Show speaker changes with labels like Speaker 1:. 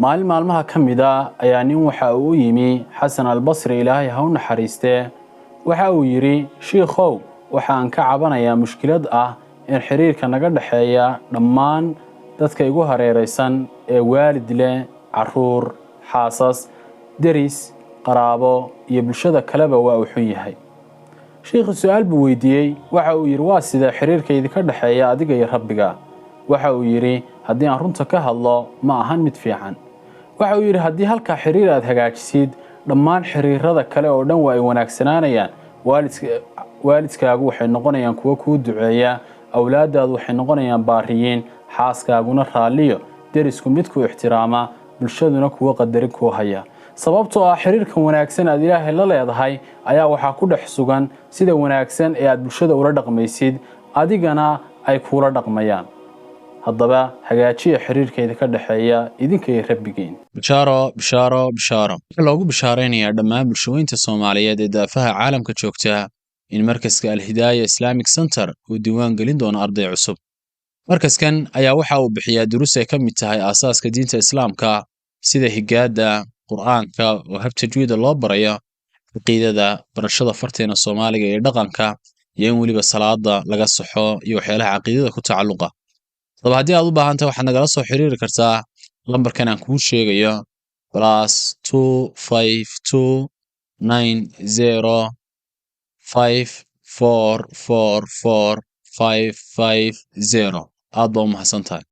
Speaker 1: maalin maalmaha ka mid ah ayaa nin waxa uu yimi Xasan al-Basri Ilaahay ha u naxariiste waxa uu yiri sheekhow waxaan ka cabanayaa mushkilad ah in xiriirka naga dhaxeeya dhammaan dadka igu hareeraysan ee waalid leh caruur xaasas deris qaraabo iyo bulshada kaleba waa u xun yahay sheekhu su'aal buu weydiiyay waxa uu yiri waa sida xiriirka idinka dhaxeeya adiga iyo rabbiga waxa uu yiri haddii aan runta ka hadlo ma ahan mid fiican waxa uu yiri haddii halka xiriir aad hagaajisid dhammaan xiriirada kale oo dhan waa ay wanaagsanaanayaan waalidkaagu waxay noqonayaan kuwa kuu duceeya awlaadaadu waxay noqonayaan baariyiin xaaskaaguna raaliyo derisku midku ixtiraama bulshaduna kuwa qadarin ku haya sababtoo ah xiriirkan wanaagsan aad Ilaahay la leedahay ayaa waxa ku dhex sugan sida wanaagsan ee aad bulshada ula dhaqmaysid adigana ay kula dhaqmayaan haddaba hagaajiya xiriirkeeda ka dhaxeeya idinka iyo rabbigeen
Speaker 2: bishaaro loogu bishaareynaya dhammaan bulshooyinka Soomaaliyeed ee daafaha caalamka joogta in markaska Al-Hidaaya Islamic Center uu diiwaan gelin doono arday cusub markaskan ayaa waxa uu bixiyaa duruus ay ka mid tahay aasaaska diinta Islaamka sida higaada Qur'aanka oo hab tajwiid loo barayo aqoonta barashada farteena Soomaaliga ee dhaqanka iyo in waliba salaada laga saxo iyo waxyaalaha aqoonta ku tacalluqa haddii aad u baahan tahay waxaad nagala soo xiriiri kartaa lambarkan aan kuu sheegayo +2529054445550 aad baa u mahadsantahay